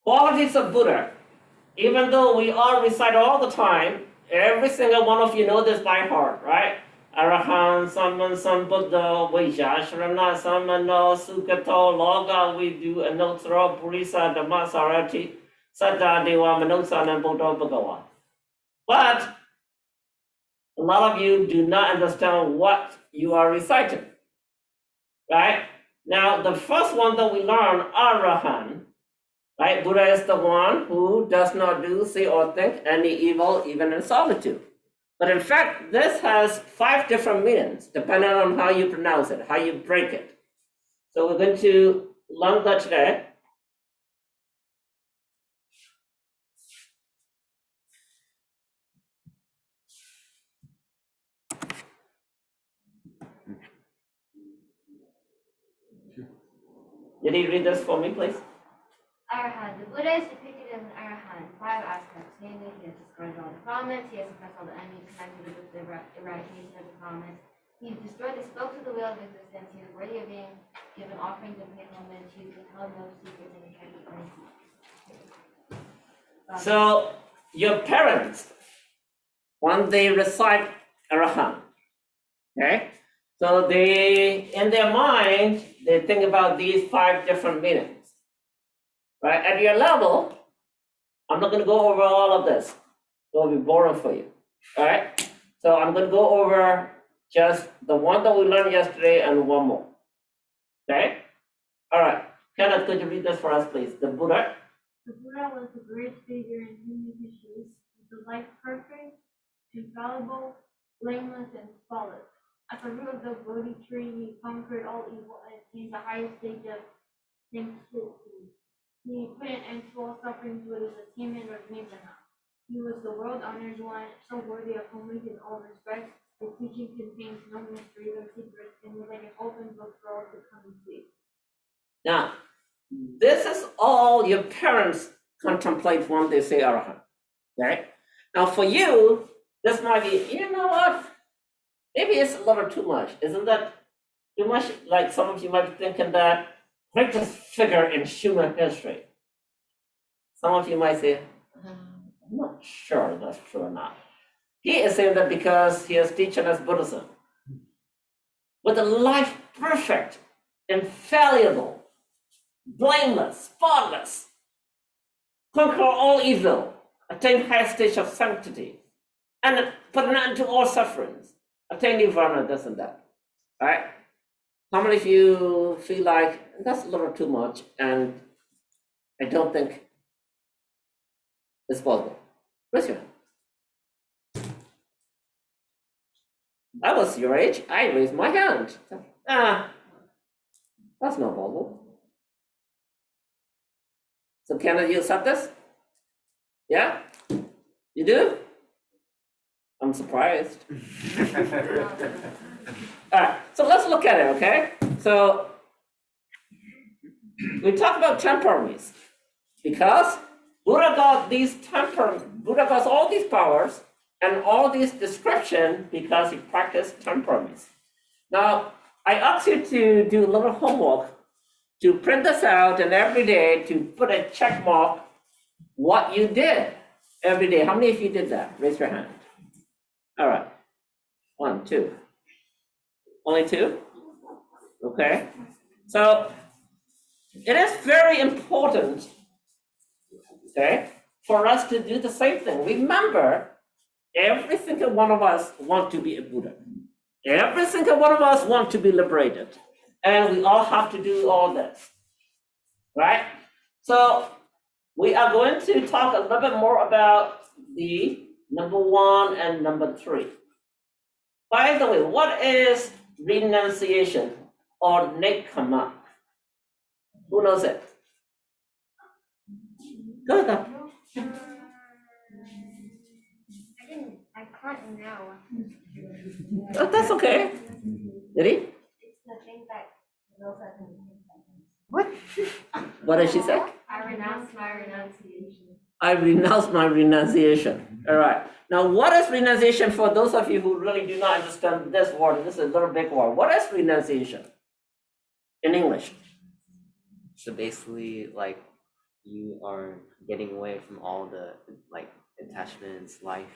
qualities of Buddha, even though we all recite all the time, every single one of you know this by heart, right? Arahant, Samman, Sambuddha, Vajja, Shrana, Sammano, Sukato, Loga, Vidu, Anotro, Purisa, Dhammasarati, Saddha, Deva, Manusana, Buddha, Bhagawan. But a lot of you do not understand what you are reciting, right? Now, the first one that we learn, Arahant, right? Buddha is the one who does not do, say, or think any evil, even in solitude. But in fact, this has 5 different meanings, depending on how you pronounce it, how you break it. So we're going to learn that today. Did you read this for me, please? Arahant. The Buddha is depicted as an Arahant. 5 aspects. Namely, he has destroyed all the prominence, he has suppressed all the enemies connected with the eradication of the prominence. He destroyed the spokes of the wheel of existence. He is worthy of being given offerings of pain homage. He has withheld no secrets and attracted no secrets. So your parents, when they recite Arahant, okay? So they, in their mind, they think about these 5 different meanings, right? At your level, I'm not going to go over all of this. It will be boring for you, all right? So I'm going to go over just the one that we learned yesterday and one more, okay? All right, Kenneth, could you read this for us, please? The Buddha. The Buddha was the greatest figure in human history, with a life perfect, infallible, blameless, and flawless. At the root of the Bodhi tree, he conquered all evil and attained the highest stage of sanctity. He put an end to all sufferings with his attainment of Nibbana. He was the world-honored one, so worthy of homage in all respects. His teaching contains no mysteries or secrets, and was like an open book for all to come and see. Now, this is all your parents contemplate when they say Arahant, right? Now, for you, this might be, you know what? Maybe it's a little too much. Isn't that too much? Like some of you might be thinking that greatest figure in human history. Some of you might say, I'm not sure that's true or not. He is saying that because he is teaching us Buddhism. With a life perfect, infallible, blameless, spotless, conquer all evil, attain high stage of sanctity, and put an end to all sufferings, attain nirvana, this and that. All right? How many of you feel like that's a little too much, and I don't think it's possible? Raise your hand. I was your age, I raised my hand. That's not possible. So can you accept this? Yeah? You do? I'm surprised. All right, so let's look at it, okay? So we talk about temperaments because Buddha got all these powers and all these description because he practiced temperaments. Now, I ask you to do a little homework to print this out and every day to put a check mark what you did every day. How many of you did that? Raise your hand. All right. 1, 2. Only 2? Okay. So it is very important, okay, for us to do the same thing. Remember, every single one of us want to be a Buddha. Every single one of us want to be liberated. And we all have to do all this, right? So we are going to talk a little bit more about the number 1 and number 3. By the way, what is renunciation or nekkhamma? Who knows it? Go ahead. I can't now. Oh, that's okay. Did he? It's the thing that Rosa can What? What did she say? I renounce my renunciation. I renounce my renunciation. All right. Now, what is renunciation for those of you who really do not understand this word? This is a little big word. What is renunciation in English? So basically, like, you are getting away from all the like attachments, life,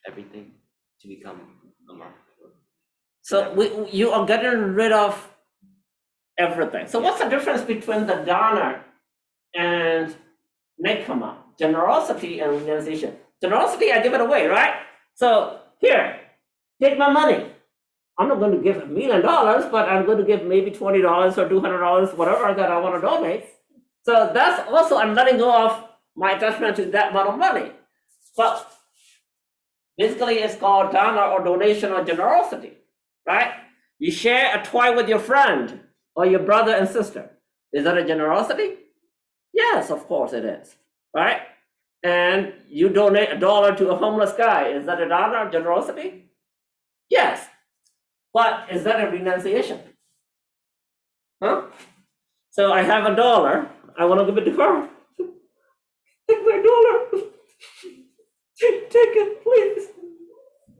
everything to become a monk. So you are getting rid of everything. So what's the difference between the dana and nekama? Generosity and renunciation. Generosity, I give it away, right? So here, take my money. I'm not going to give $1 million, but I'm going to give maybe $20 or $200, whatever that I want to donate. So that's also, I'm letting go of my attachment to that amount of money. But basically, it's called dana or donation or generosity, right? You share a toy with your friend or your brother and sister. Is that a generosity? Yes, of course it is, right? And you donate $1 to a homeless guy. Is that a dana or generosity? Yes. But is that a renunciation? Huh? So I have $1. I want to give it to her. Take my dollar. Take it, please.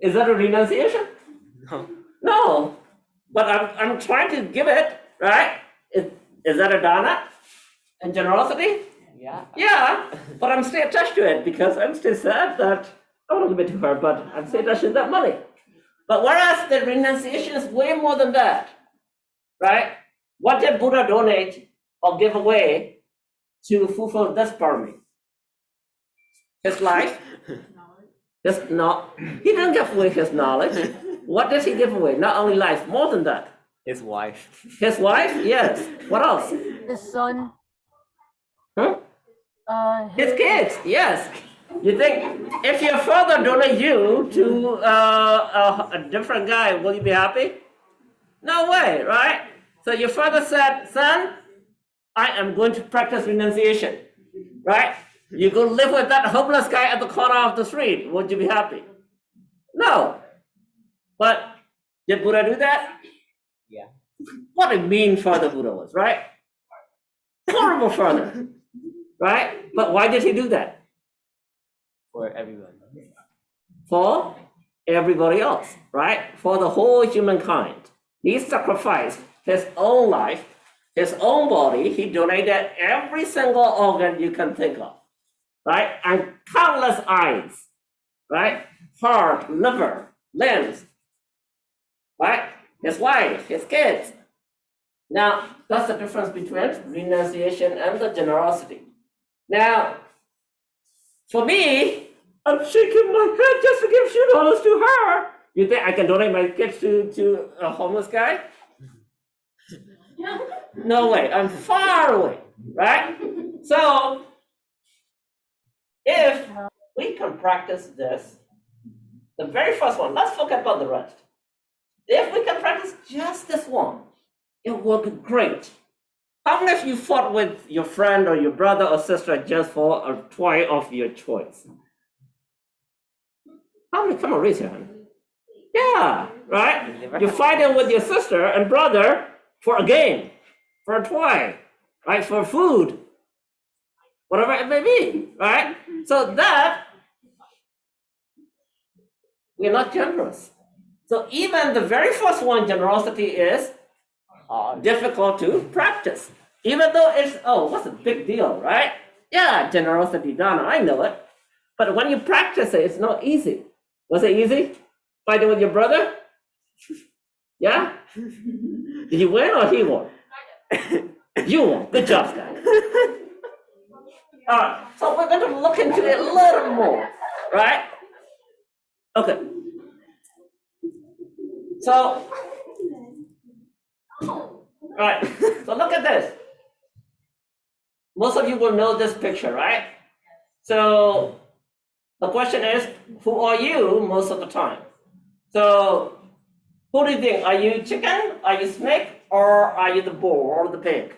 Is that a renunciation? No. No. But I'm trying to give it, right? Is that a dana and generosity? Yeah. Yeah, but I'm still attached to it because I'm still sad that I want to give it to her, but I'm still attached to that money. But whereas the renunciation is way more than that, right? What did Buddha donate or give away to fulfill this parami? His life? He didn't give away his knowledge. What did he give away? Not only life, more than that. His wife. His wife? Yes. What else? His son. Huh? His kids, yes. You think if your father donate you to a different guy, will you be happy? No way, right? So your father said, son, I am going to practice renunciation, right? You go live with that homeless guy at the corner of the street, would you be happy? No. But did Buddha do that? Yeah. What a mean father Buddha was, right? Horrible father, right? But why did he do that? For everyone. For everybody else, right? For the whole humankind. He sacrificed his own life, his own body. He donated every single organ you can think of, right? And countless eyes, right? Heart, liver, limbs, right? His wife, his kids. Now, that's the difference between renunciation and the generosity. Now, for me, I'm shaking my head just to give few dollars to her. You think I can donate my kids to a homeless guy? No way, I'm far away, right? So, if we can practice this, the very first one, let's forget about the rest. If we can practice just this one, it will be great. How many of you fought with your friend or your brother or sister just for a toy of your choice? How many? Come on, raise your hand. Yeah, right? You're fighting with your sister and brother for a game, for a toy, right? For food, whatever it may be, right? So that, we're not generous. So even the very first one, generosity, is difficult to practice. Even though it's, oh, what's a big deal, right? Yeah, generosity, dana, I know it. But when you practice it, it's not easy. Was it easy? Fighting with your brother? Yeah? Did you win or he won? You won. Good job, Scott. All right, so we're going to look into it a little more, right? Okay. So, right, so look at this. Most of you will know this picture, right? So, the question is, who are you most of the time? So, who do you think? Are you chicken? Are you snake? Or are you the bull or the pig?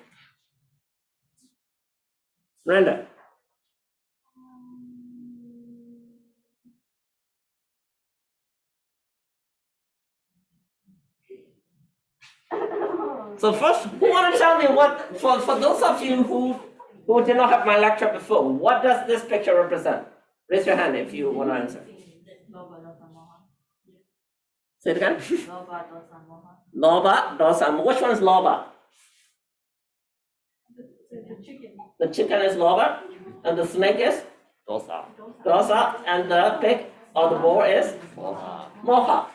Brenda. So first, who want to tell me what, for those of you who did not have my lecture before, what does this picture represent? Raise your hand if you want to answer. Say it again. Loba, dosa. Which one is loba? The chicken. The chicken is loba, and the snake is Dosa. dosa, and the pig or the boar is Moha. moha.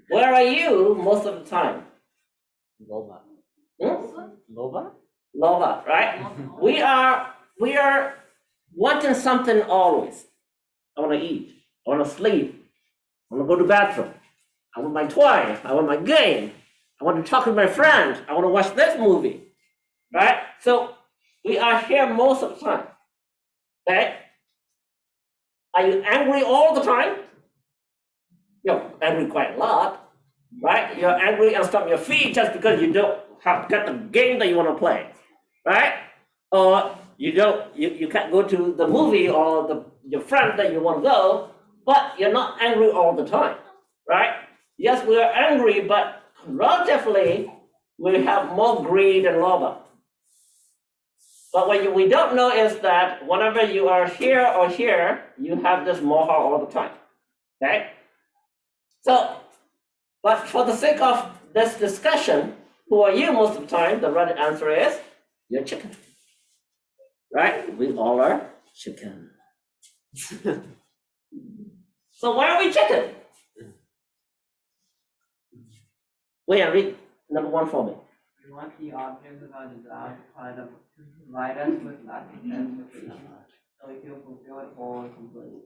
Where are you most of the time? Loba. Hmm? Loba? Loba, right? We are wanting something always. I want to eat. I want to sleep. I want to go to the bathroom. I want my toy. I want my game. I want to talk to my friend. I want to watch this movie, right? So we are here most of the time, okay? Are you angry all the time? You're angry quite a lot, right? You're angry and stomp your feet just because you don't have got the game that you want to play, right? Or you can't go to the movie or your friend that you want to go, but you're not angry all the time, right? Yes, we are angry, but relatively we have more greed and lobha. But what we don't know is that whenever you are here or here, you have this moha all the time, okay? So, but for the sake of this discussion, who are you most of the time? The right answer is you're chicken. Right? We all are chicken. So why are we chicken? Wait, read number one for me. We want the objects of our desire to provide us with lasting satisfaction, so we feel fulfilled, whole, and complete.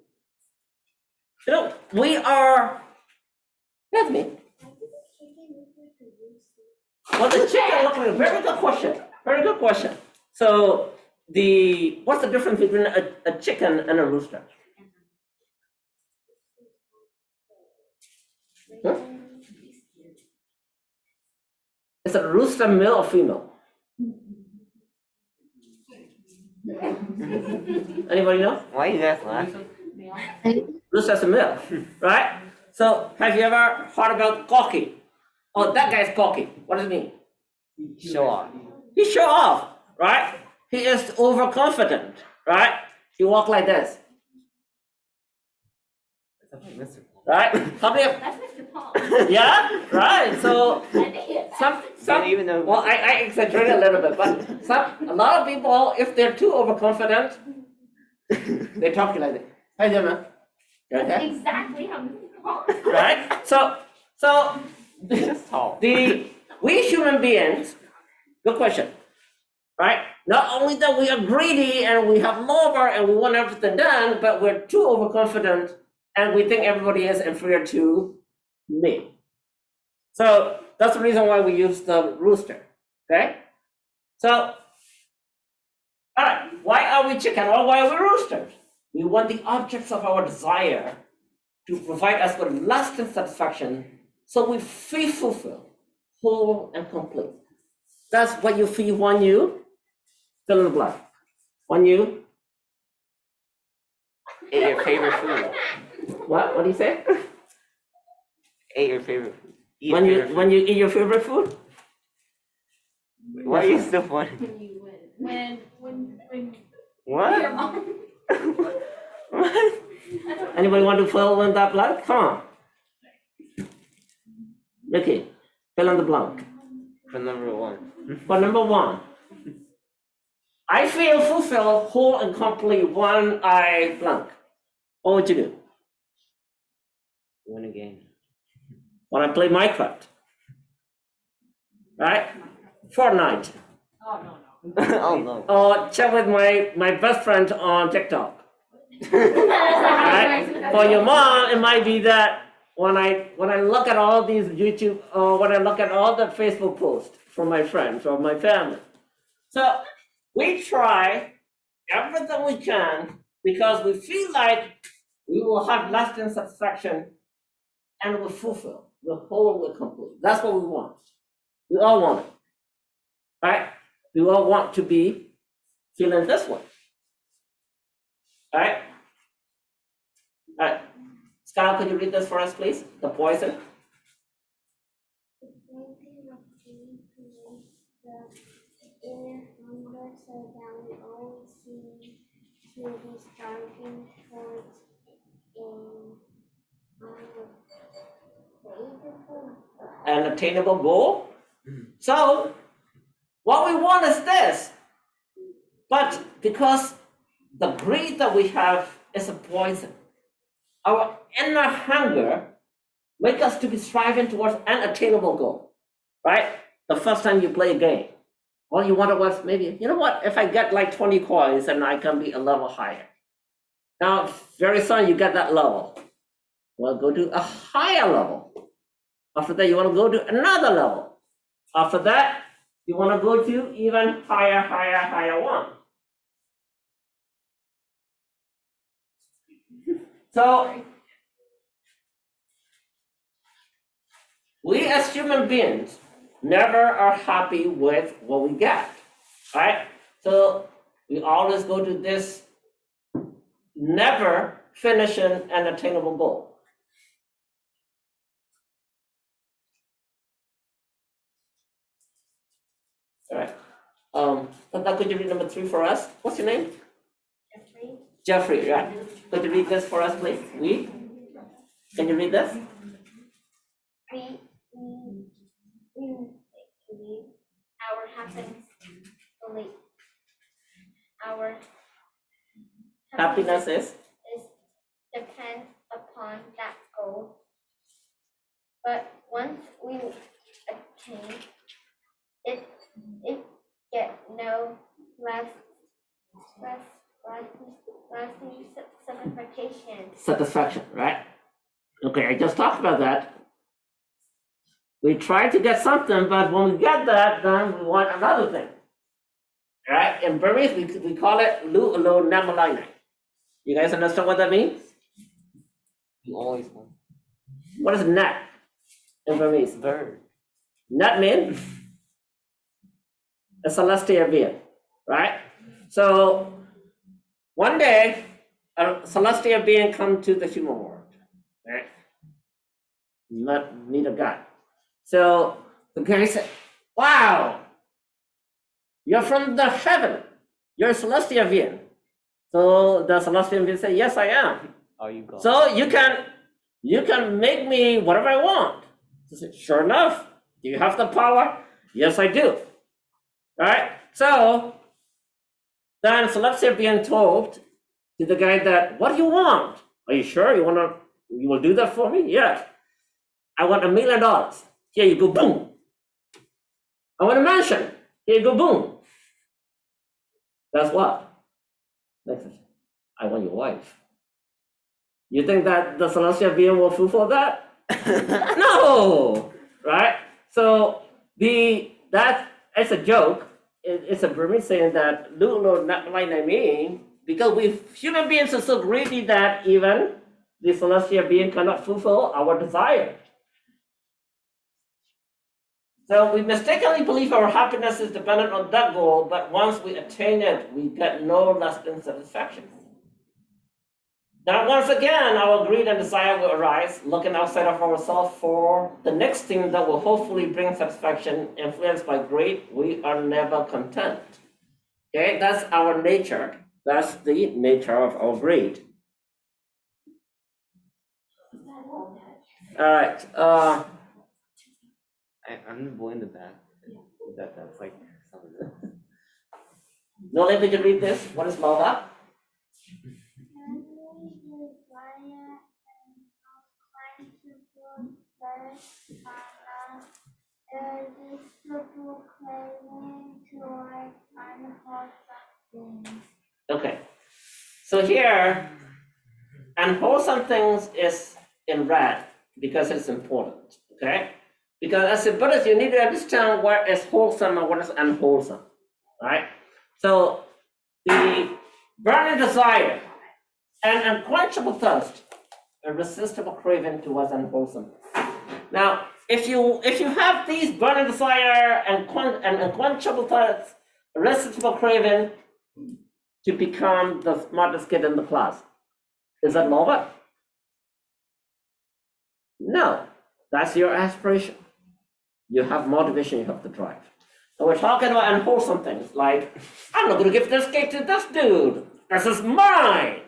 You know, we are, that's me. Well, the chicken look like, very good question. Very good question. So what's the difference between a chicken and a rooster? Huh? Is a rooster male or female? Anybody know? Why you guys laughing? Rooster's a male, right? So have you ever heard about cocky? Oh, that guy's cocky. What does it mean? Show off. He show off, right? He is overconfident, right? He walk like this, right? How many? That's Mr. Paul. Yeah, right. So some Don't even know. well, I exaggerate a little bit, but a lot of people, if they're too overconfident, they talk like this. Hi there, man. You That's okay? exactly how Mr. Paul. Right? So Just tall. we human beings, good question, right? Not only that we are greedy and we have lobha and we want everything done, but we're too overconfident and we think everybody is inferior to me. So that's the reason why we use the rooster, okay? So, all right, why are we chicken or why are we roosters? We want the objects of our desire to provide us with lasting satisfaction so we feel fulfilled, whole and complete. That's what you feel when you fill in the blank. When you, Ate your favorite food. what do you say? Ate your favorite food. Eat When your you favorite when you eat your favorite food? food. Why are you still funny? When What? your mom. What? Anybody want to fill in that blank? Come on. Ricky, fill in the blank. For number one. For number one, I feel fulfilled, whole and complete when I blank. What would you do? Win a game. When I play Minecraft, right? Fortnite, Oh, no. Oh no. or chat with my best friend on TikTok. Right? For your mom, it might be that when I look at all these YouTube or when I look at all the Facebook posts from my friends or my family. So we try everything we can because we feel like we will have lasting satisfaction and we'll fulfill, we're whole, we're complete. That's what we want. We all want it, right? We all want to be feeling this way, right? All right, Scott, could you read this for us, please? The poison. Inner hunger so that we always seem to be starving towards An attainable goal. So what we want is this. But because the greed that we have is a poison, our inner hunger makes us to be striving towards an attainable goal, right? The first time you play a game, all you wanted was maybe, you know what, if I get like 20 coins and I can be a level higher. Now, very soon you get that level. Well, go to a higher level. After that, you want to go to another level. After that, you want to go to even higher one. So, we as human beings never are happy with what we get, right? So, we always go to this never finishing an attainable goal. All right. Tata, could you read number 3 for us? What's your name? Jeffrey. Jeffrey, right? Could you read this for us, please? Can you read this? Our happiness, our Happiness is? depends upon that goal. But once we attain it, get no lasting Satisfaction, right? Okay, I just talked about that. We try to get something, but when we get that, then we want another thing. Right? In Burmese, we call it lu alo namalainai. You guys understand what that means? You always want What is nat in Burmese? bird. Nat means a celestial being, right? So one day, a celestial being come to the human world, right? Not need a God. So the guy said, "Wow, you're from the heaven. You're a celestial being." So the celestial being said, "Yes, I am. Are you God? So you can make me whatever I want." He said, "Sure enough. Do you have the power?" "Yes, I do." All right. So then celestial being told to the guy that, "What do you want? Are you sure you will do that for me?" "Yeah. I want $1 million. Here you go, boom. I want a mansion. Here you go, boom." That's what? Next, I want your wife. You think that the celestial being will fulfill that? No, right? So that it's a joke. It's a Burmese saying that "Lulo not like I mean," because we human beings are so greedy that even the celestial being cannot fulfill our desire. So we mistakenly believe our happiness is dependent on that goal, but once we attain it, we get no lasting satisfaction. Now, once again, our greed and desire will arise, looking outside of ourselves for the next thing that will hopefully bring satisfaction. Influenced by greed, we are never content. Okay, that's our nature. That's the nature of our greed. All right. I'm the boy in the back. That's like some of the. No, let me read this. What is lava? Okay. So here, unwholesome things is in red because it's important. Okay? Because as a Buddhist, you need to understand what is wholesome and what is unwholesome. Right? So the burning desire and unquenchable thirst, a irresistible craving towards unwholesome. Now, if you have these burning desire and unquenchable thirst, irresistible craving to become the smartest kid in the class, is that lova? No, that's your aspiration. You have motivation, you have the drive. So we're talking about unwholesome things like, I'm not going to give this cake to this dude. This is mine.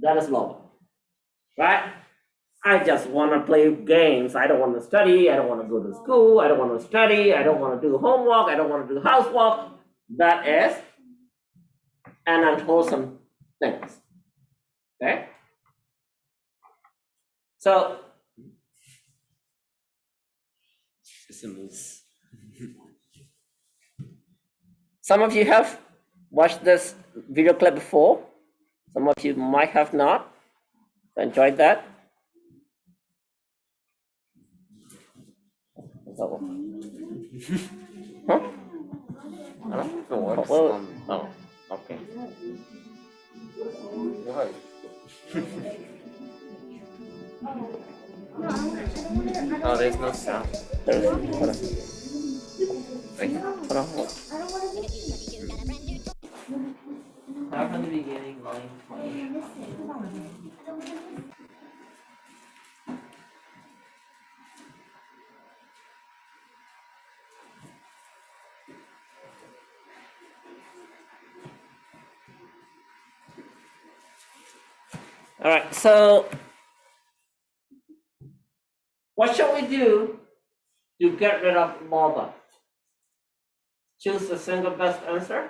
That is love, right? I just want to play games. I don't want to study. I don't want to go to school. I don't want to study. I don't want to do homework. I don't want to do housework. That is and unwholesome things. Okay? So, It's a moose. some of you have watched this video clip before. Some of you might have not. Enjoyed that. So, huh? I don't know if it works. Well, Oh, okay. Oh, there's no sound. Hold on. Wait. Hold on. Start from the beginning, line 20. All right, so what shall we do to get rid of lobha? Choose the single best answer.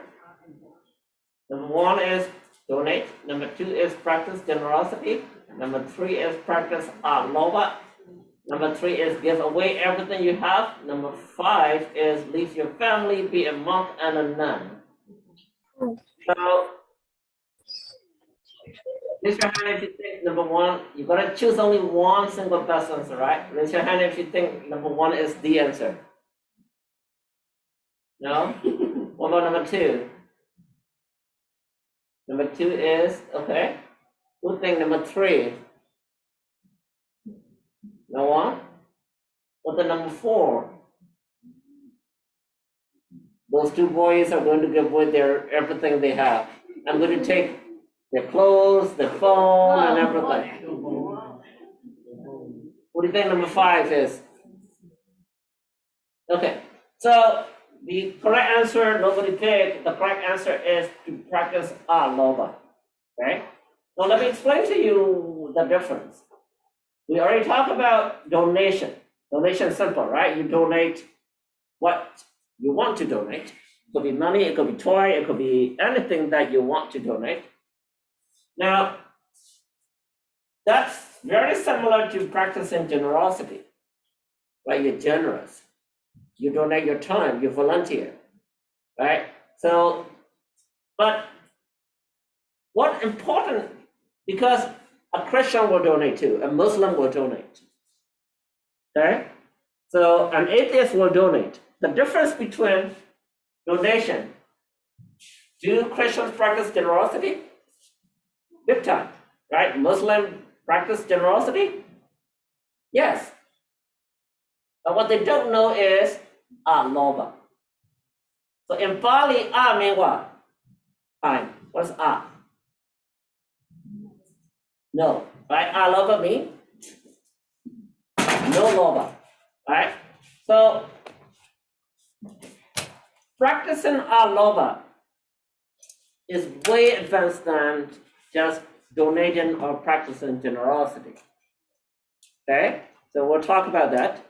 Number 1 is donate. Number 2 is practice generosity. Number 3 is practice lobha. Number 3 is give away everything you have. Number 5 is leave your family, be a monk and a nun. So, raise your hand if you think number 1, you gotta choose only one single best answer, right? Raise your hand if you think number 1 is the answer. No? What about number 2? Number 2 is, okay. Who think number 3? No one? What the number 4? Those 2 boys are going to give away everything they have. I'm going to take their clothes, their phone, and everything. What do you think number 5 is? Okay, so the correct answer, nobody picked. The correct answer is to practice lobha. Okay? Now let me explain to you the difference. We already talked about donation. Donation is simple, right? You donate what you want to donate. It could be money, it could be toy, it could be anything that you want to donate. Now, that's very similar to practicing generosity, right? You're generous. You donate your time, you volunteer, right? So, but what's important, because a Christian will donate too, a Muslim will donate, okay? So an atheist will donate. The difference between donation, do Christians practice generosity? Big time, right? Muslim practice generosity? Yes. But what they don't know is lobha. So in Pali, means what? Time. What's No, right? Lobha means no lobha, right? So practicing lobha is way advanced than just donating or practicing generosity. Okay, so we'll talk about that.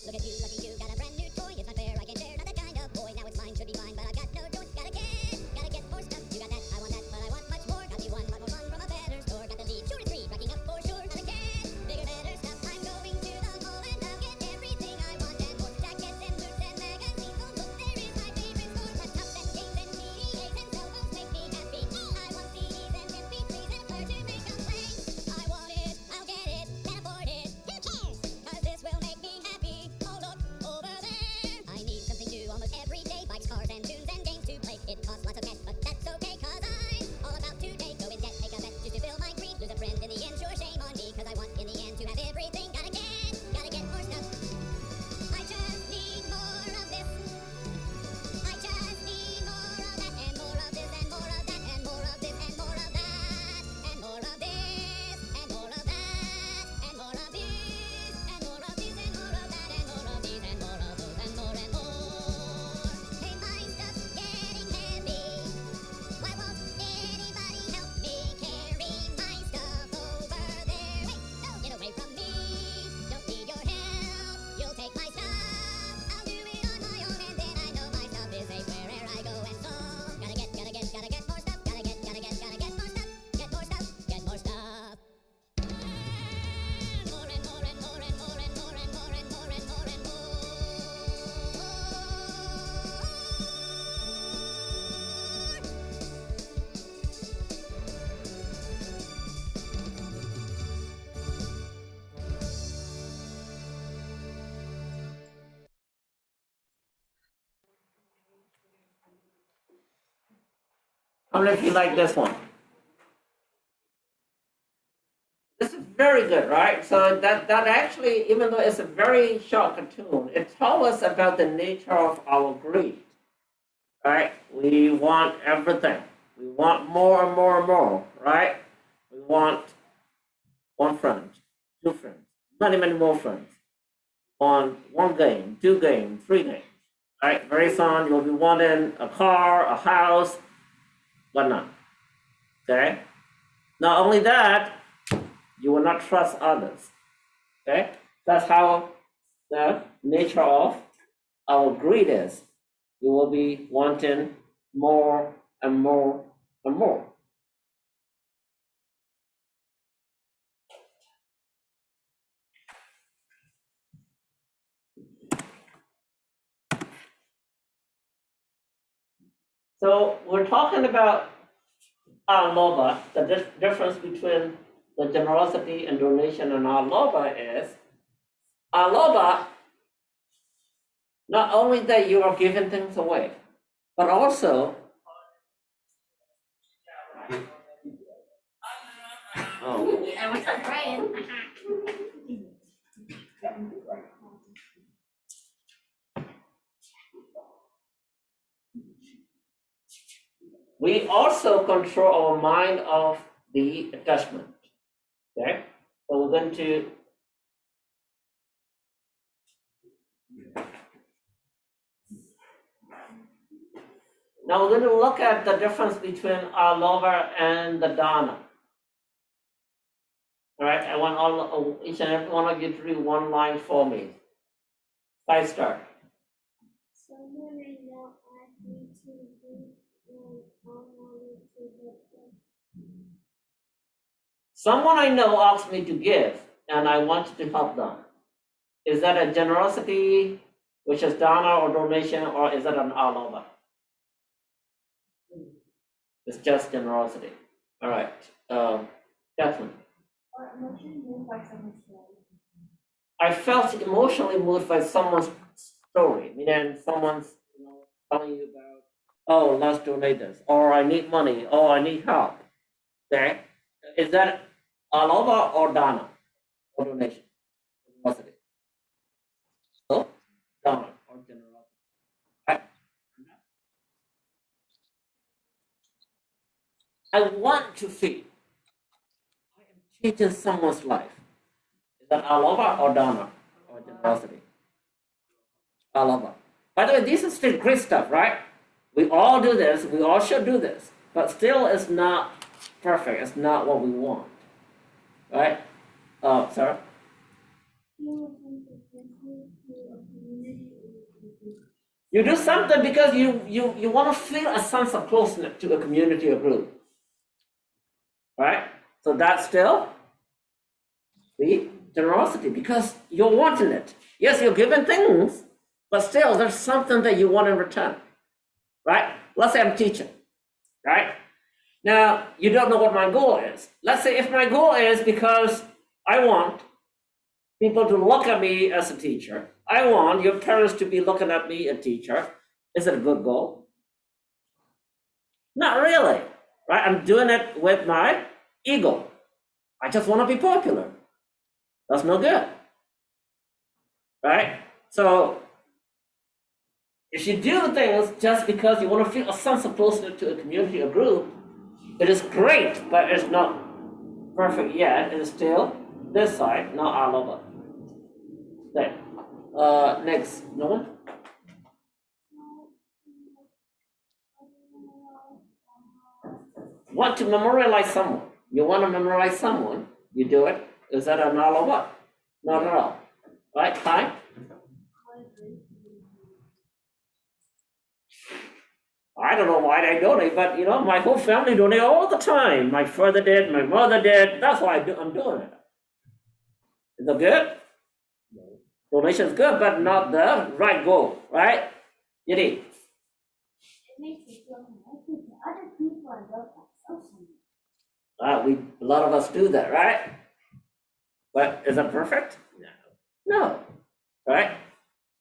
Look at you, lucky you got a brand new toy. It's not fair, I can't share, not that kind of boy. Now it's mine, should be mine, but I've got no choice. Gotta get more stuff. You got that, I want that, but I want much more. Got me one, lot more fun from a better store. Got the lead, 2 to 3, racking up for sure. Not a cat, bigger, better stuff. I'm going to the mall and I'll get everything I want and more. Jackets and boots and magazines. Oh look, there is my favorite store. Laptops and games and PDAs and cell phones make me happy. I want CDs and MP3s and a player to make them play. I want it, I'll get it, can't afford it. Who cares? 'Cause this will make me happy. Oh look, over How many of you like this one? This is very good, right? So that actually, even though it's a very short cartoon, it tells us about the nature of our greed, right? We want everything. We want more and more and more, right? We want one friend, two friends, many, many more friends. On one game, two games, three games, right? Very soon you'll be wanting a car, a house, whatnot. Okay? Not only that, you will not trust others. Okay? That's how the nature of our greed is. You will be wanting more and more and more. So we're talking about loba. The difference between the generosity and donation and loba is loba, not only that you are giving things away, but also Oh, And we're still praying. we also control our mind of the attachment. Okay? So we're going to now we're going to look at the difference between our lover and the dana. All right, I want each and every one of you to read one line for me. 5-star. Someone I know asked me to do and only to the Someone I know asked me to give, and I want to help them. Is that a generosity, which is dana or donation, or is that an alova? It's just generosity. All right, Kathleen. Or emotionally moved by someone's story. I felt emotionally moved by someone's story, meaning someone's telling you about, oh, let's donate this, or I need money, or I need help. Okay, is that alova or dana or donation? Generosity. So dana or generosity. Right? I want to feel I am changing someone's life. Is that alova or dana or generosity? Alava. By the way, this is still great stuff, right? We all do this, we all should do this, but still it's not perfect, it's not what we want, right? Sarah? You do something because you want to feel a sense of closeness to a community or group, right? So that's still the generosity because you're wanting it. Yes, you're giving things, but still there's something that you want in return, right? Let's say I'm teaching, right? Now, you don't know what my goal is. Let's say if my goal is because I want people to look at me as a teacher, I want your parents to be looking at me a teacher. Is it a good goal? Not really, right? I'm doing it with my ego. I just want to be popular. That's no good, right? So if you do things just because you want to feel a sense of closeness to a community or group, it is great, but it's not perfect yet. It is still this side, not all over. Okay. Next, no one? Want to memorialize someone. You want to memorize someone, you do it. Is that an all or what? Not at all. Right? Time? I don't know why they donate, but my whole family donate all the time. My father did, my mother did. That's why I'm doing it. Is it good? Donation is good, but not the right goal, right? Yidi. It makes you feel connected to other people and build that social. A lot of us do that, right? But is it perfect? No. Right?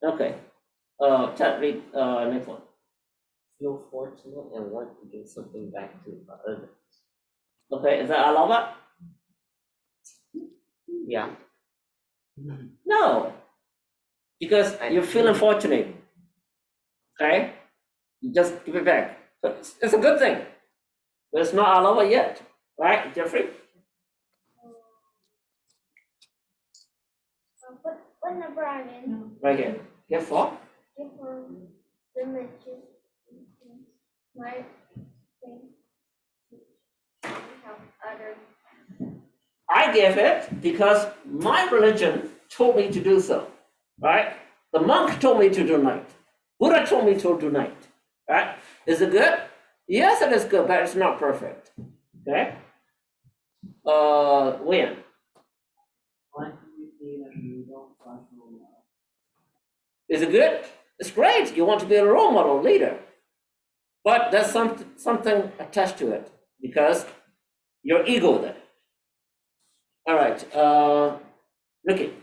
Okay. Chat, read next one. feel fortunate and want to give something back to others. Okay, is that alava? Yeah. No, because you're feeling fortunate. Okay, you just give it back. So it's a good thing, but it's not alava yet, right, Jeffrey? What number I'm in? Right here. Here 4. Different images. My thing. Help others. I gave it because my religion told me to do so, right? The monk told me to donate. Buddha told me to donate, right? Is it good? Yes, it is good, but it's not perfect. Okay? When? Why do you see that you don't trust role model? Is it good? It's great. You want to be a role model leader. But there's something attached to it because your ego there. All right, Ricky.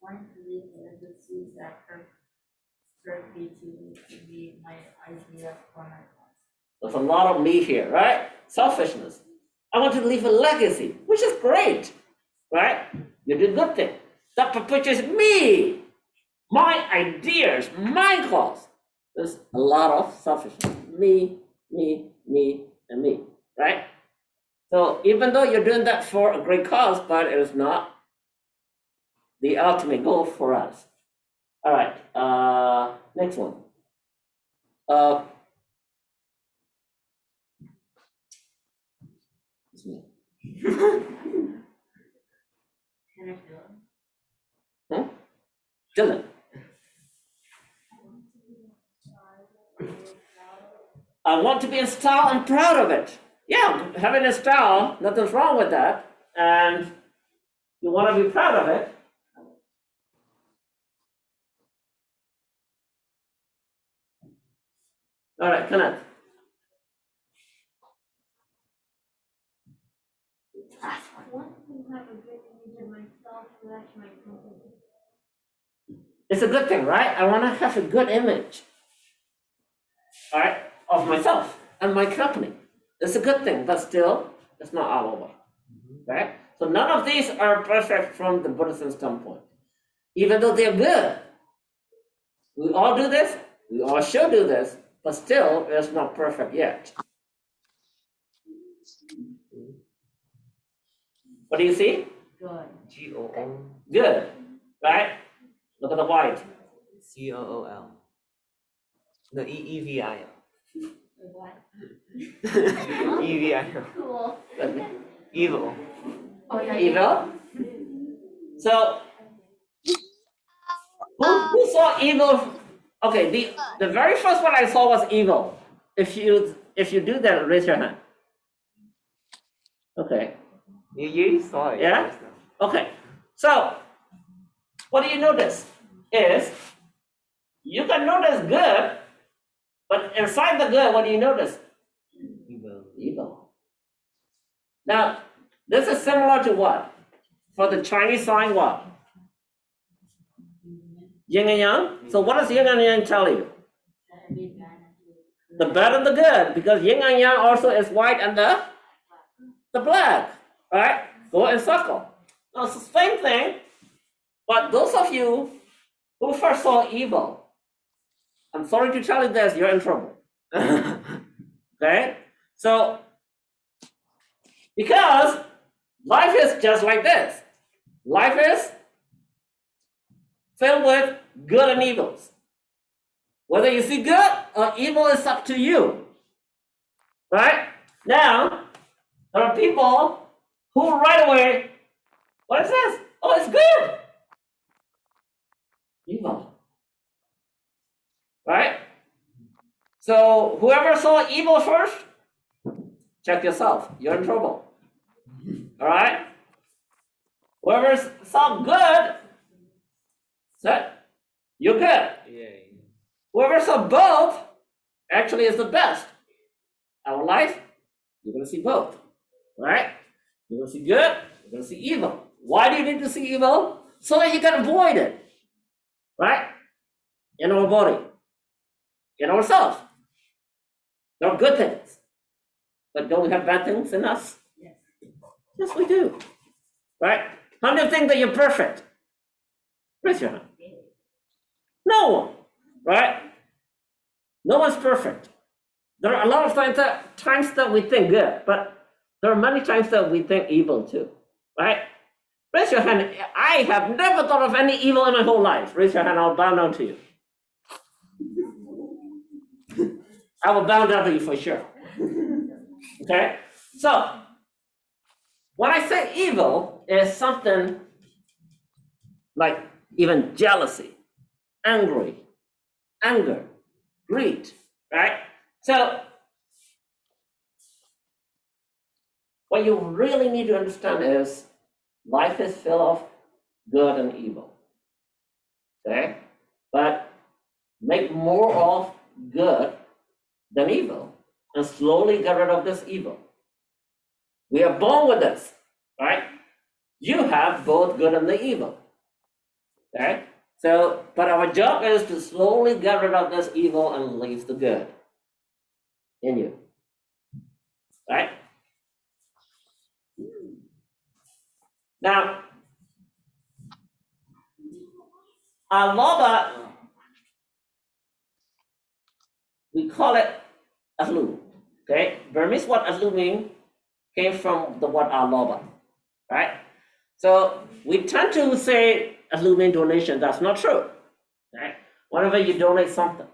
Want to live as a seeds that perfectly to be my idea for my life. There's a lot of me here, right? Selfishness. I want to leave a legacy, which is great, right? You did good thing. That perpetuates me, my ideas, my cause. There's a lot of selfishness. Me, and me, right? So even though you're doing that for a great cause, but it is not the ultimate goal for us. All right, next one. It's me. Can I feel it? Dylan. I want to be in style and proud of it. Yeah, having a style, nothing's wrong with that. And you want to be proud of it. All right, Kenneth. I want to have a good image of myself so that's my company. It's a good thing, right? I want to have a good image, all right, of myself and my company. It's a good thing, but still, it's not all over, right? So none of these are perfect from the Buddhist standpoint, even though they're good. We all do this, we all should do this, but still, it's not perfect yet. What do you see? Good. Gool. Good, right? Look at the white. COOL. No, EEVIL. What? EVIL. Cool. Evil. Oh, yeah. Evil. So, who saw evil? Okay, the very first one I saw was evil. If you do that, raise your hand. Okay. You saw it. Yeah? just now. Okay. So, what do you notice? Is you can notice good, but inside the good, what do you notice? Evil. Evil. Now, this is similar to what? For the Chinese sign, what? Yin and yang. So what does yin and yang tell you? The bad and the good, because yin and yang also is white and the black, right? Go in circle. Now it's the same thing, but those of you who first saw evil, I'm sorry to tell you this, you're in trouble. Okay? So, because life is just like this. Life is filled with good and evils. Whether you see good or evil is up to you. Right? Now, there are people who right away, what is this? Oh, it's good. Evil. Right? So whoever saw evil first, check yourself. You're in trouble. All right? Whoever saw good, said, you're good. Yeah. Whoever saw both actually is the best. Our life, you're going to see both. Right? You're going to see good, you're going to see evil. Why do you need to see evil? So that you can avoid it. Right? In our body. in ourselves. There are good things. But don't we have bad things in us? Yes. Yes, we do. Right? How do you think that you're perfect? Raise your hand. No one. Right? No one's perfect. There are a lot of times that we think good, but there are many times that we think evil too. Right? Raise your hand. I have never thought of any evil in my whole life. Raise your hand, I'll bow down to you. I will bow down to you for sure. Okay? So, when I say evil, is something like even jealousy, anger, greed, right? So, what you really need to understand is life is full of good and evil. Okay? But make more of good than evil and slowly get rid of this evil. We are born with this, right? You have both good and the evil. Okay? So, but our job is to slowly get rid of this evil and leave the good in you. Right? Now, aloba, we call it aslu. Okay? Burmese word aslu means came from the word aloba. Right? So we tend to say aslu means donation. That's not true. Right? Whenever you donate something,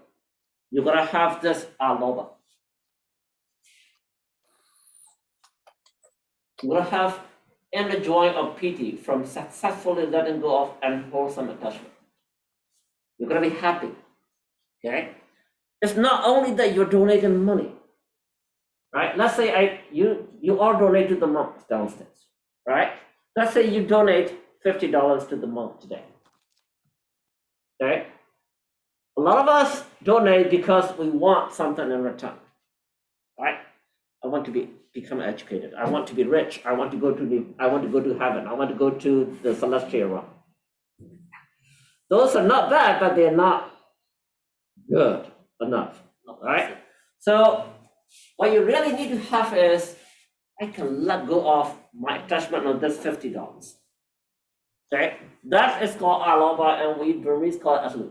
you're gonna have this aloba. You're gonna have inner joy of pity from successfully letting go of unwholesome attachment. You're gonna be happy. Okay? It's not only that you're donating money. Right? Let's say you all donate to the monks downstairs. Right? Let's say you donate $50 to the monk today. Okay? A lot of us donate because we want something in return. Right? I want to become educated. I want to be rich. I want to go to heaven. I want to go to the celestial realm. Those are not bad, but they're not good enough. Right? So what you really need to have is, I can let go of my attachment on this $50. Okay? That is called aloba, and we Burmese call it aslu.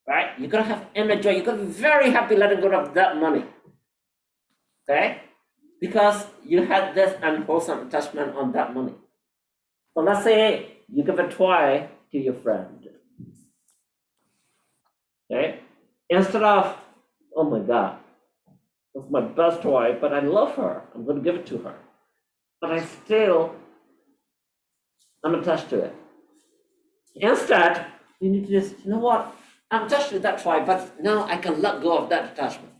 Right? You're gonna have inner joy. You're gonna be very happy letting go of that money. Okay? Because you had this unwholesome attachment on that money. So let's say you give a toy to your friend. Okay? Instead of, oh my God, that's my best toy, but I love her. I'm going to give it to her. But I'm attached to it. Instead, you need to just, you know what? I'm attached to that toy, but now I can let go of that attachment.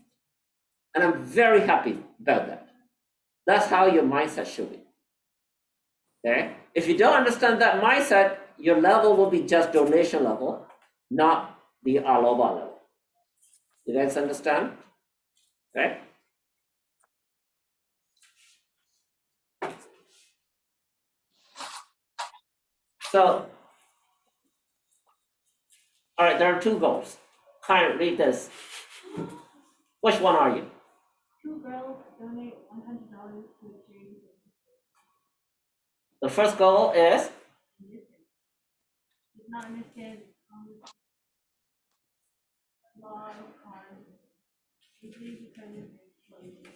And I'm very happy about that. That's how your mindset should be. Okay? If you don't understand that mindset, your level will be just donation level, not the aloba level. You guys understand? Okay? So, all right, there are two goals. Kyle, read this. Which one are you? 2 girls donate $100 to a charity. The first goal is Did not understand law of cause, usually because of their choices,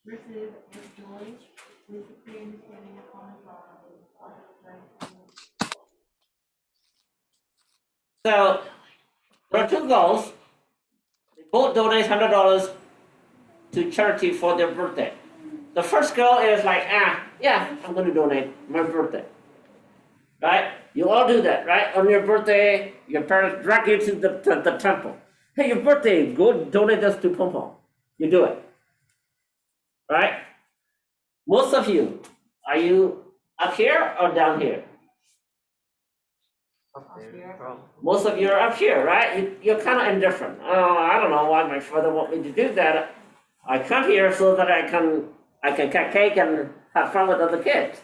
versus with joy, with the clear understanding of common law and so there are two goals. They both donate $100 to charity for their birthday. The first goal is like, yeah, I'm going to donate my birthday. Right? You all do that, right? On your birthday, your parents drag you to the temple. Hey, your birthday, go donate this to Pom Pom. You do it. Right? Most of you, are you up here or down here? Most of you are up here, right? You're kind of indifferent. Oh, I don't know why my father want me to do that. I come here so that I can cut cake and have fun with other kids,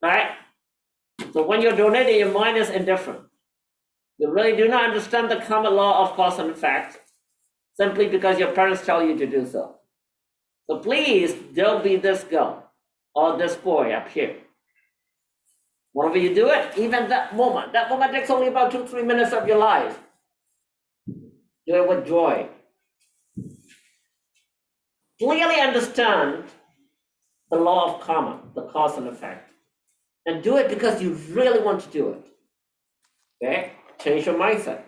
right? So when you're donating, your mind is indifferent. You really do not understand the common law of cause and effect. simply because your parents tell you to do so. So please don't be this girl or this boy up here. Whenever you do it, even that moment takes only about 2-3 minutes of your life. Do it with joy. Clearly understand the law of karma, the cause and effect. And do it because you really want to do it. Okay? Change your mindset.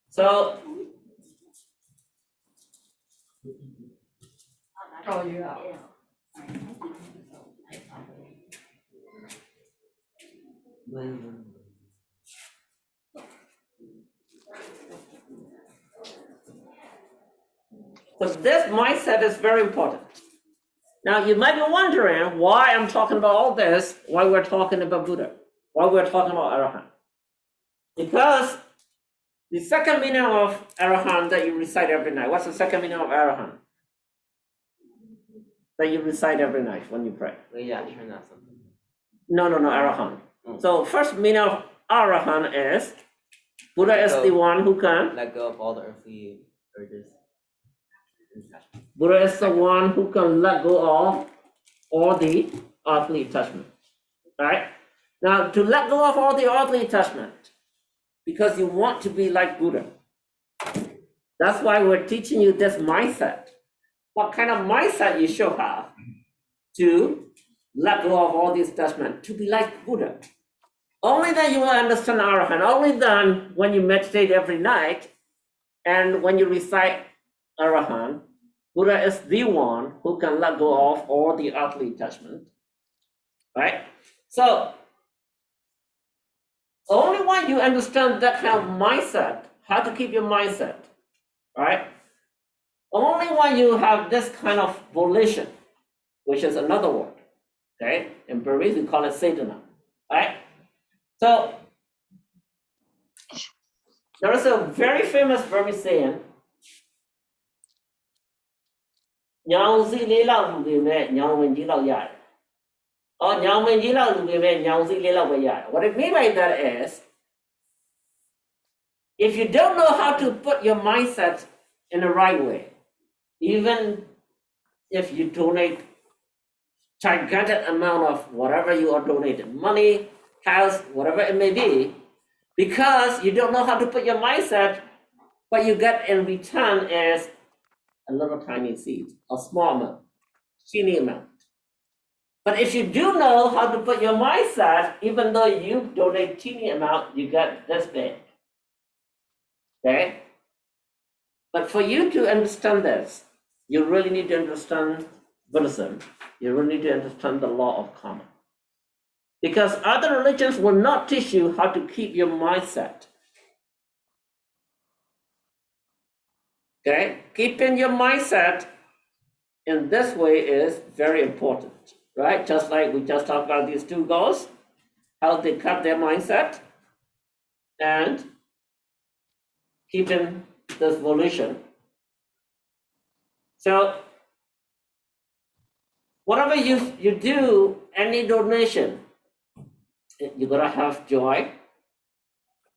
So, Oh, yeah. so this mindset is very important. Now, you might be wondering why I'm talking about all this, why we're talking about Buddha, why we're talking about Arahant. Because the second meaning of Arahant that you recite every night, what's the second meaning of Arahant? That you recite every night when you pray. Yeah, turn that something. No, Arahant. Mm. So first meaning of Arahant is Buddha is the one who can. Let go of all the earthly urges. Buddha is the one who can let go of all the earthly attachment. Right? Now, to let go of all the earthly attachment, because you want to be like Buddha. That's why we're teaching you this mindset. What kind of mindset you should have to let go of all these attachments, to be like Buddha. Only then you will understand Arahant. Only then, when you meditate every night and when you recite Arahant, Buddha is the one who can let go of all the earthly attachment. Right? So, only when you understand that kind of mindset, how to keep your mindset, right? Only when you have this kind of volition, which is another word, okay? In Burmese, we call it Sadhana, right? So, there is a very famous Burmese saying, "Nyao si le lao lu be me, nyao wen ji lao ya." Or nyao wen ji lao lu be me, nyao si le lao be ya. What it means by that is, if you don't know how to put your mindset in the right way, even if you donate gigantic amount of whatever you are donating, money, house, whatever it may be, because you don't know how to put your mindset, what you get in return is a little tiny seed, a small amount, teeny amount. But if you do know how to put your mindset, even though you donate teeny amount, you get this big. Okay? But for you to understand this, you really need to understand Buddhism. You really need to understand the law of karma. Because other religions will not teach you how to keep your mindset. Okay? Keeping your mindset in this way is very important, right? Just like we just talked about these two girls, how they cut their mindset and keeping this volition. So whatever you do, any donation, you gotta have joy.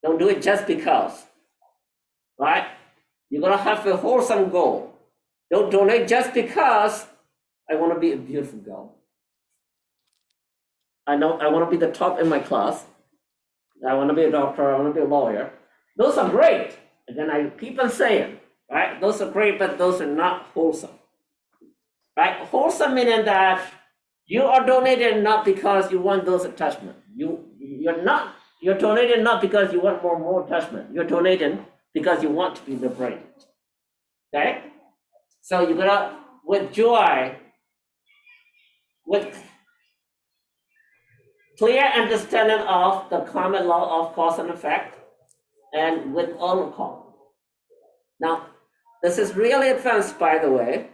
Don't do it just because, right? You gotta have a wholesome goal. Don't donate just because I want to be a beautiful girl. I know I want to be the top in my class. I want to be a doctor. I want to be a lawyer. Those are great. And then I keep on saying, right? Those are great, but those are not wholesome. Right? Wholesome meaning that you are donating not because you want those attachments. You're donating not because you want more attachment. You're donating because you want to be liberated. Okay? So you gotta, with joy, with clear understanding of the common law of cause and effect, and with calm. Now, this is really advanced, by the way.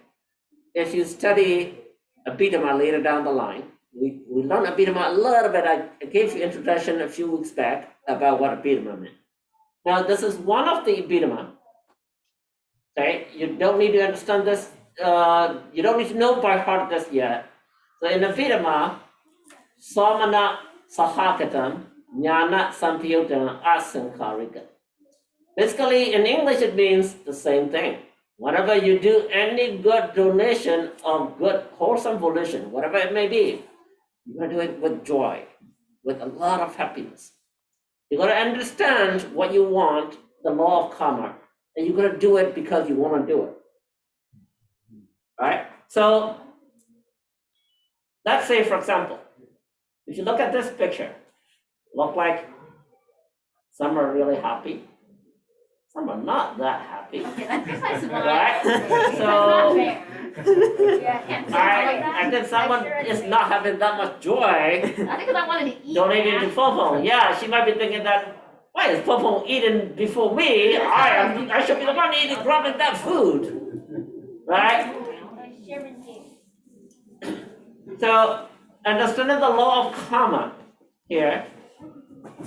If you study Abhidhamma later down the line, we learned Abhidhamma a little bit. I gave you introduction a few weeks back about what Abhidhamma meant. Now, this is one of the Abhidhamma. Okay, you don't need to understand this. You don't need to know by heart this yet. So in Abhidhamma, Samana Sahakatam Jnana Sampayutta Asankarika. Basically, in English, it means the same thing. Whenever you do any good donation of good, wholesome volition, whatever it may be, you're going to do it with joy, with a lot of happiness. You're going to understand what you want, the law of karma, and you're going to do it because you want to do it. Right? So, let's say, for example, if you look at this picture, look like some are really happy, some are not that happy. Okay, that's just like Right? That's So, not fair. Yeah, I can't say it like that. I think someone sure is it's not having that much joy I think because I wanted to eat. donating to man. Fofong. Yeah, she might be thinking that, why is Fofong eating before me? I should be the one eating, grabbing that food. Right? So, understanding the law of karma here,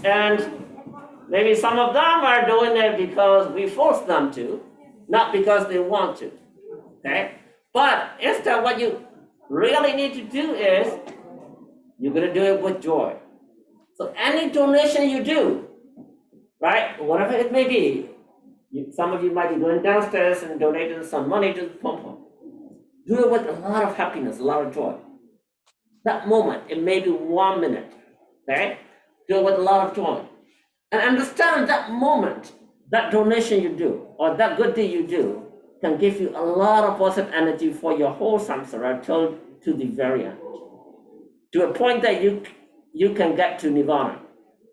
and maybe some of them are doing it because we force them to, not because they want to. Okay? But instead, what you really need to do is, you're going to do it with joy. So any donation you do, right, whatever it may be, some of you might be going downstairs and donating some money to the pom pom. Do it with a lot of happiness, a lot of joy. That moment, it may be 1 minute, okay? Do it with a lot of joy. And understand that moment, that donation you do, or that good deed you do, can give you a lot of positive energy for your whole samsara till to the very end. To a point that you can get to nirvana.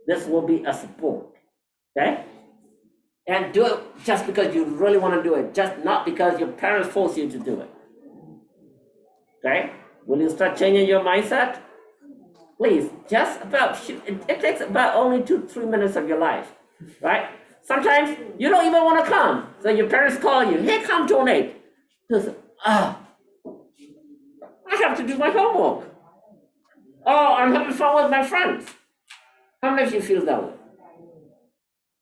This will be a support, okay? And do it just because you really want to do it, just not because your parents force you to do it. Okay? Will you start changing your mindset? Please, just about, it takes about only 2-3 minutes of your life, right? Sometimes you don't even want to come. So your parents call you, hey, come donate. You say, I have to do my homework. Oh, I'm having fun with my friends. How many of you feel that way?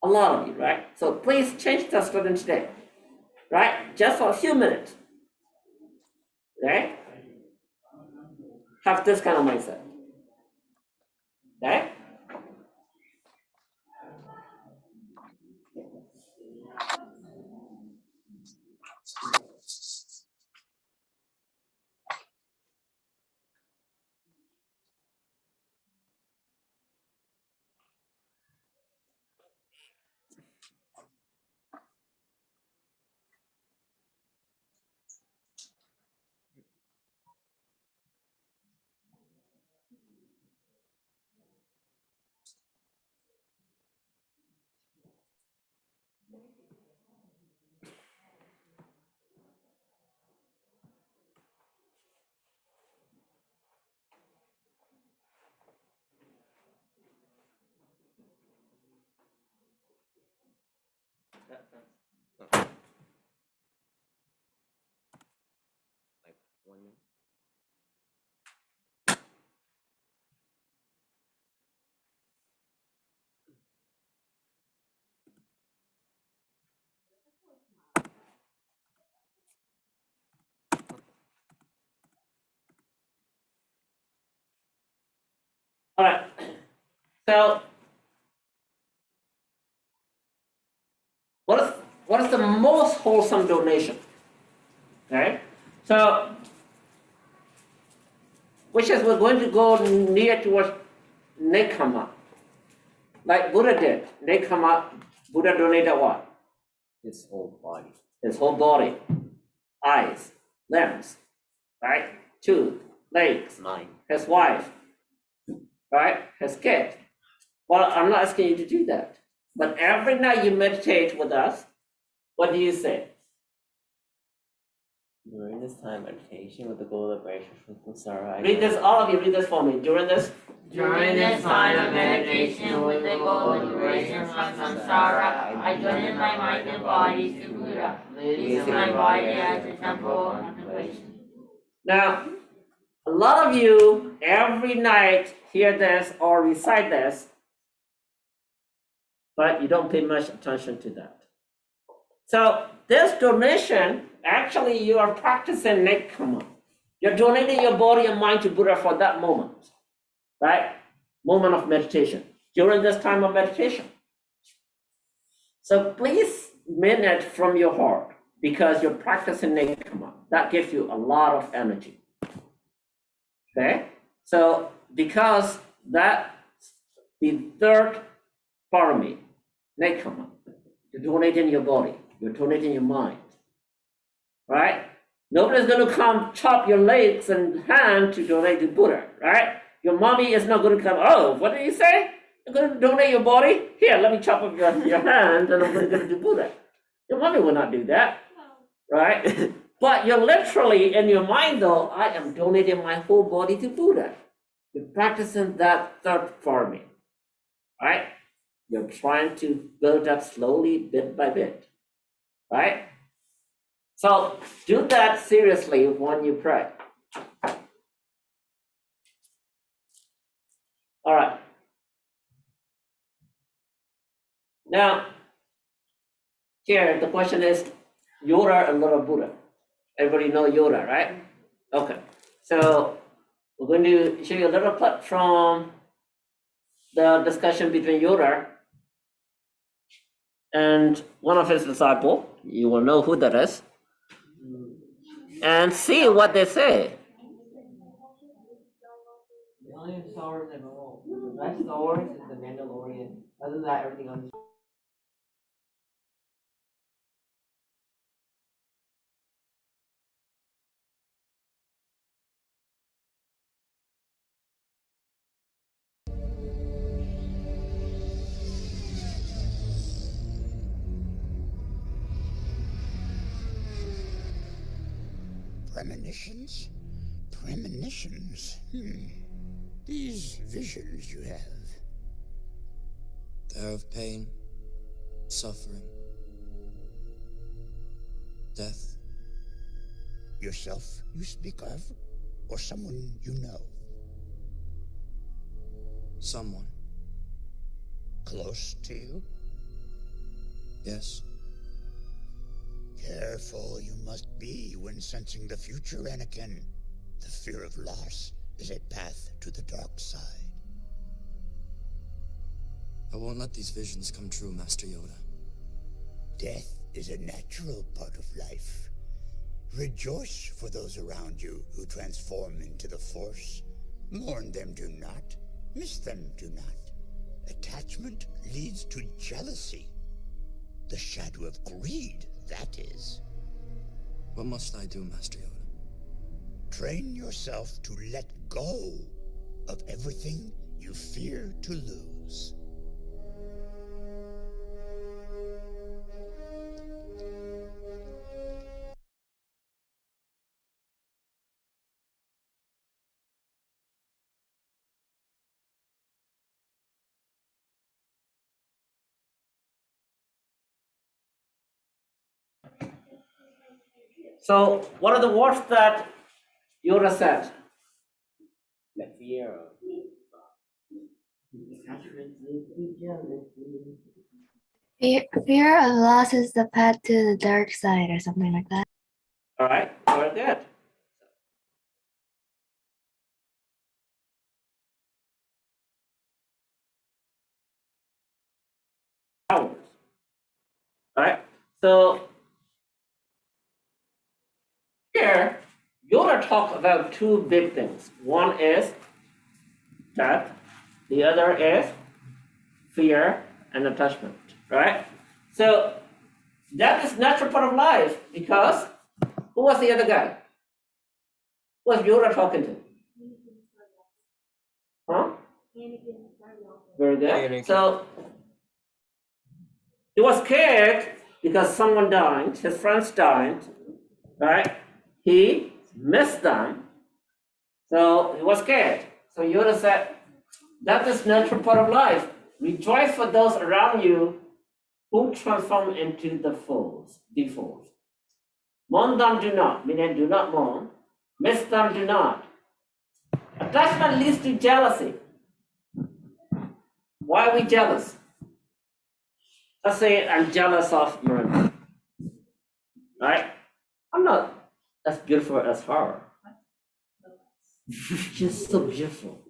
A lot of you, right? So please change that student today, right? Just for a few minutes, okay? Have this kind of mindset, okay? Like 1 minute. All right, so what is the most wholesome donation? Okay, so which is we're going to go near towards nekama, like Buddha did. Nekama, Buddha donated what? His whole body. His whole body, eyes, limbs, right? Tooth, legs, Mind. his wife, right? His kid. Well, I'm not asking you to do that. But every night you meditate with us, what do you say? During this time meditation with the goal of liberation from samsara, I Read this, all of you read this for me. During this, During this time of meditation with the goal of liberation from samsara, I join in my mind and body to Buddha, using my body as a temple of contemplation. now, a lot of you every night hear this or recite this, but you don't pay much attention to that. So this donation, actually you are practicing nekkhamma. You're donating your body and mind to Buddha for that moment, right? Moment of meditation. during this time of meditation. So please mean it from your heart because you're practicing nekama. That gives you a lot of energy. Okay? So because that the third parami, nekama, you're donating your body, you're donating your mind. Right? Nobody's going to come chop your legs and hand to donate to Buddha, right? Your mommy is not going to come, oh, what did you say? You're going to donate your body? Here, let me chop up your hand and I'm going to do Buddha. Your mommy will not do that, right? But you're literally in your mind though, I am donating my whole body to Buddha. You're practicing that third parami, right? You're trying to build up slowly, bit by bit, right? So do that seriously when you pray. All right. Now, here the question is, Yoda and little Buddha. Everybody know Yoda, right? Okay. So we're going to show you a little clip from the discussion between Yoda and one of his disciples. You will know who that is. And see what they say. The only Star Wars I know, the best Star Wars is the Mandalorian. Other than that, everything else. Premonitions? Premonitions? These visions you have. They're of pain, suffering, death. Yourself you speak of? Or someone you know? Someone. Close to you? Yes. Careful you must be when sensing the future, Anakin. The fear of loss is a path to the dark side. I won't let these visions come true, Master Yoda. Death is a natural part of life. Rejoice for those around you who transform into the Force. Mourn them do not. Miss them do not. Attachment leads to jealousy. The shadow of greed, that is. What must I do, Master Yoda? Train yourself to let go of everything you fear to lose. So what are the words that Yoda said? Like fear. Fear of loss is the path to the dark side, or something like that. All right, very good. All right, so here, Yoda talk about two big things. One is death, the other is fear and attachment, right? So that is natural part of life because who was the other guy? Who was Yoda talking to? Huh? Very good. Anakin. So he was scared because someone died, his friends died, right? He missed them, so he was scared. So Yoda said, that is natural part of life. Rejoice for those around you who transform into the Force. Mourn them do not, meaning do not mourn. Miss them do not. Attachment leads to jealousy. Why are we jealous? Let's say I'm jealous of Miranda, right? I'm not as beautiful as her. She's so beautiful.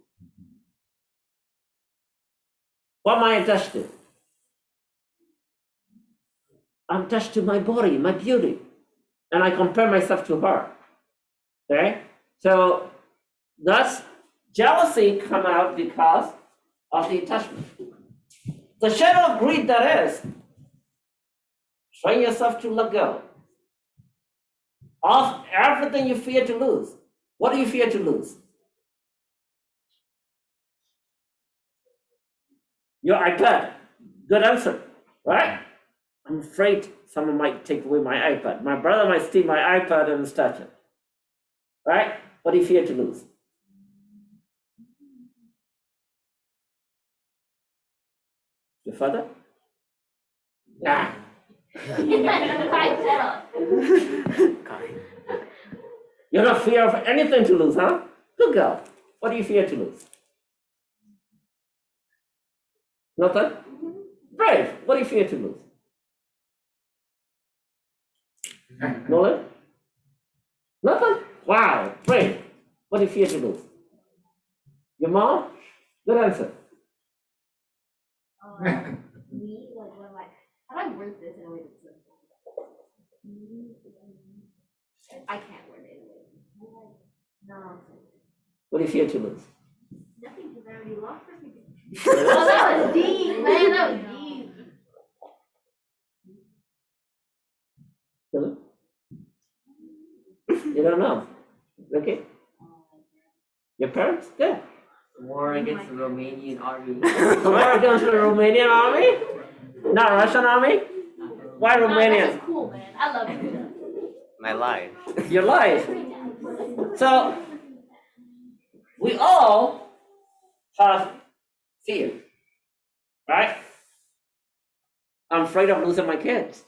What am I attached to? I'm attached to my body, my beauty, and I compare myself to her. Okay? So thus jealousy come out because of the attachment. The shadow of greed, that is, train yourself to let go of everything you fear to lose. What do you fear to lose? Your iPad. Good answer, right? I'm afraid someone might take away my iPad. My brother might steal my iPad and snatch it. Right? What do you fear to lose? Your father? Nah. You're not fear of anything to lose, huh? Good girl. What do you fear to lose? Nothing? Brave. What do you fear to lose? Nolan? Nothing? Wow. Brave. What do you fear to lose? Your mom? Good answer. Me, like, what am I? How do I word this in a way that's simple? I can't word it in a way. No. What do you fear to lose? Nothing, because I already lost everything. Oh, that was deep, man. That was deep. Really? You don't know. Okay. Your parents? Good. War against the Romanian army. War against the Romanian army? Not Russian army? Why Romanian? That's cool, man. I love it. My life. Your life. So we all have fear, right? I'm afraid of losing my kids.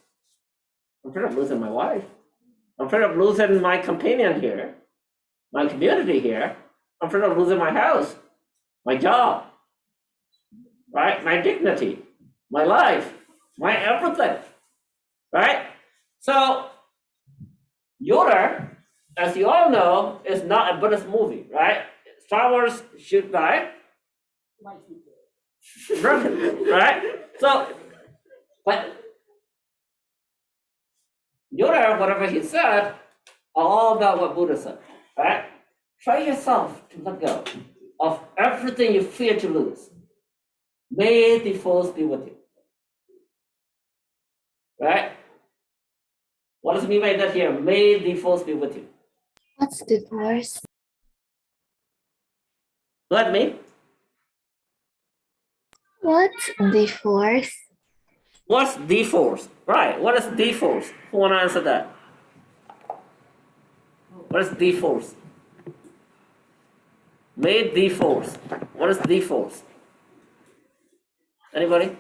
I'm afraid of losing my wife. I'm afraid of losing my companion here, my community here. I'm afraid of losing my house, my job, right? My dignity, my life, my everything, right? So Yoda, as you all know, is not a Buddhist movie, right? Star Wars shoot by right? So, but Yoda, whatever he said, all about what Buddha said, right? Try yourself to let go of everything you fear to lose. May the force be with you. Right? What does it mean by that here? May the force be with you. What's the force? Let me. What's the force? What's the force? Right. What is the force? Who want to answer that? What is the force? May the force. What is the force? Anybody?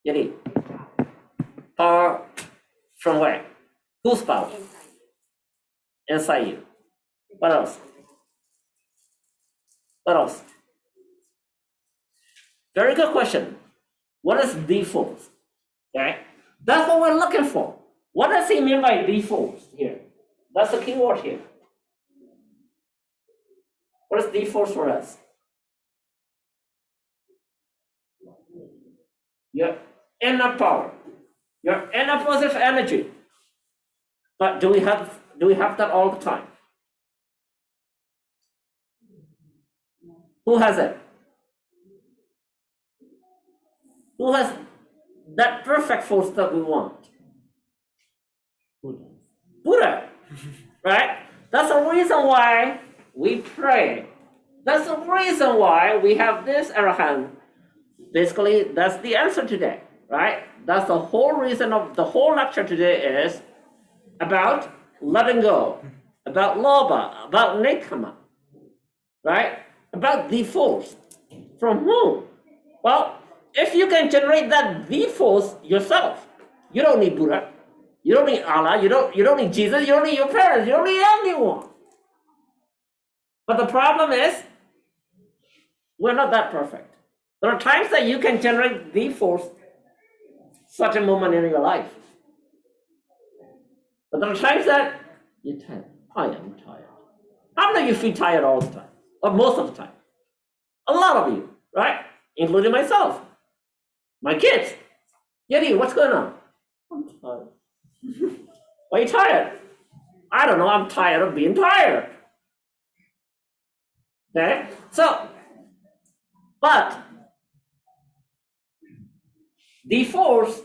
Yeti. Power from where? Whose power? Inside you. What else? What else? Very good question. What is the force? Okay? That's what we're looking for. What does he mean by the force here? That's the key word here. What is the force for us? Your inner power, your inner positive energy. But do we have that all the time? Who has it? Who has that perfect force that we want? Buddha, right? That's the reason why we pray. That's the reason why we have this arahant. Basically, that's the answer today, right? That's the whole reason of the whole lecture today is about letting go, about loba, about nekama, right? About the force. From whom? Well, if you can generate that the force yourself, you don't need Buddha, you don't need Allah, you don't need Jesus, you don't need your parents, you don't need anyone. But the problem is, we're not that perfect. There are times that you can generate the force such a moment in your life. But there are times that you're tired. I am tired. How many of you feel tired all the time? Or most of the time? A lot of you, right? including myself, my kids. Yeti, what's going on? I'm tired. Why are you tired? I don't know, I'm tired of being tired. Okay, so, but the force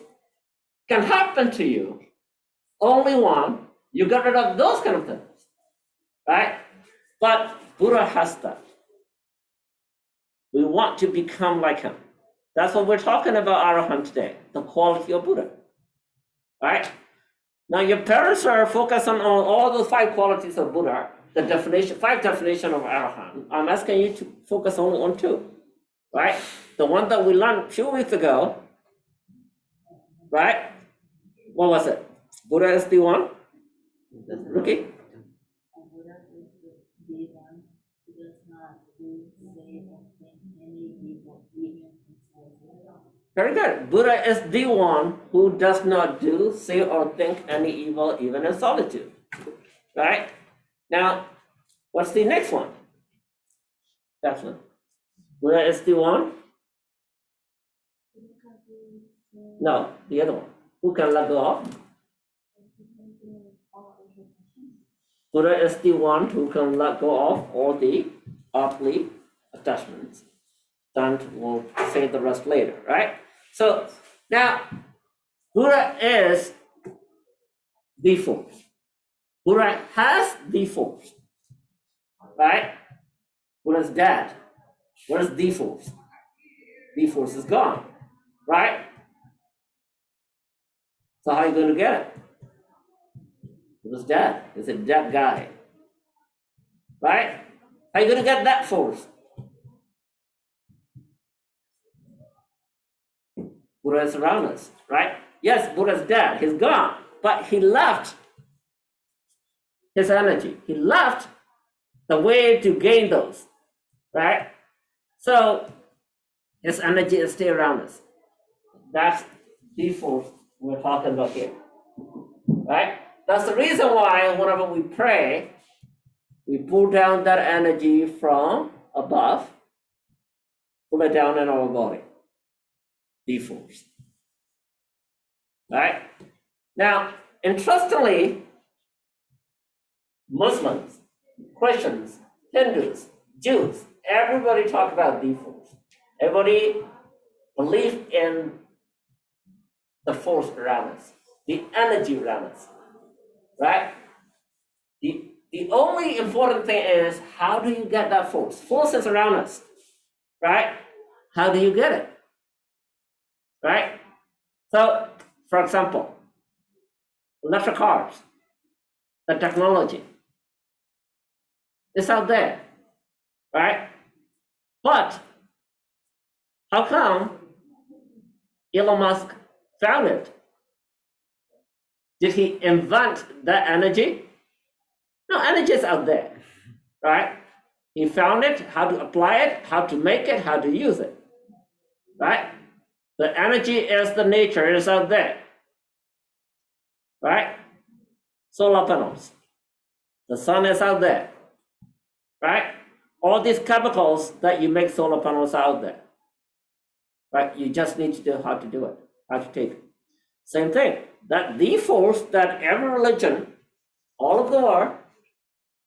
can happen to you only one, you get rid of those kind of things, right? But Buddha has that. We want to become like him. That's what we're talking about Arahant today, the quality of Buddha, right? Now your parents are focused on all those 5 qualities of Buddha, the definition, 5 definition of Arahant. I'm asking you to focus only on 2, right? The one that we learned a few weeks ago, right? What was it? Buddha is the one? Rookie? Buddha is the one who does not do, say, or think any evil, even in soul. Very good. Buddha is the one who does not do, say, or think any evil, even in solitude. Right? Now, what's the next one? That's one. Buddha is the one? No, the other one. Who can let go of? Buddha is the one who can let go of all the earthly attachments. And we'll say the rest later, right? So now, Buddha is the force. Buddha has the force, right? Buddha's dead. What is the force? The force is gone, right? So how are you going to get it? Buddha's dead. He's a dead guy, right? How are you going to get that force? Buddha is around us, right? Yes, Buddha's dead. He's gone, but he left his energy. He left the way to gain those, right? So his energy is still around us. That's the force we're talking about here, right? That's the reason why whenever we pray, we pull down that energy from above, pull it down in our body. The force. Right? Now, interestingly, Muslims, Christians, Hindus, Jews, everybody talk about the force. Everybody believe in the force around us, the energy around us. Right? The only important thing is, how do you get that force? Force is around us. Right? How do you get it? Right? So, for example, electric cars, the technology, it's out there, right? But how come Elon Musk found it? Did he invent that energy? No, energy is out there, right? He found it, how to apply it, how to make it, how to use it, right? The energy is the nature, is out there, right? Solar panels, the sun is out there, right? All these chemicals that you make solar panels are out there, right? You just need to know how to do it, how to take it. Same thing, that the force that every religion, all of the world,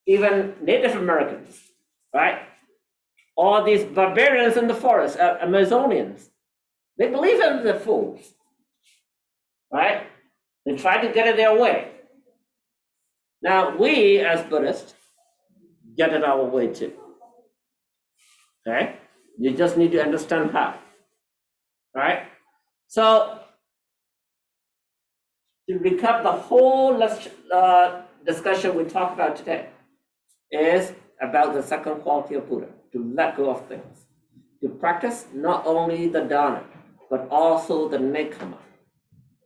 even Native Americans, right? All these barbarians in the forest, Amazonians, they believe in the force, right? They try to get it their way. Now, we as Buddhists get it our way too. Okay? You just need to understand how. Right? So, to recap the whole discussion we talked about today is about the second quality of Buddha, to let go of things, to practice not only the dharma, but also the nekama,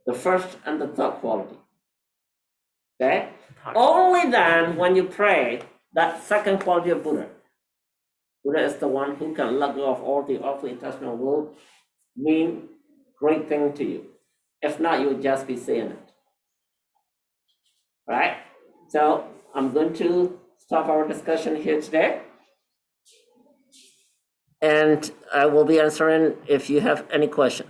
the first and the third quality. Okay? Only then, when you pray that second quality of Buddha, Buddha is the one who can let go of all the earthly attachment, will mean great thing to you. If not, you'll just be saying it. Right? So I'm going to stop our discussion here today. and I will be answering if you have any question.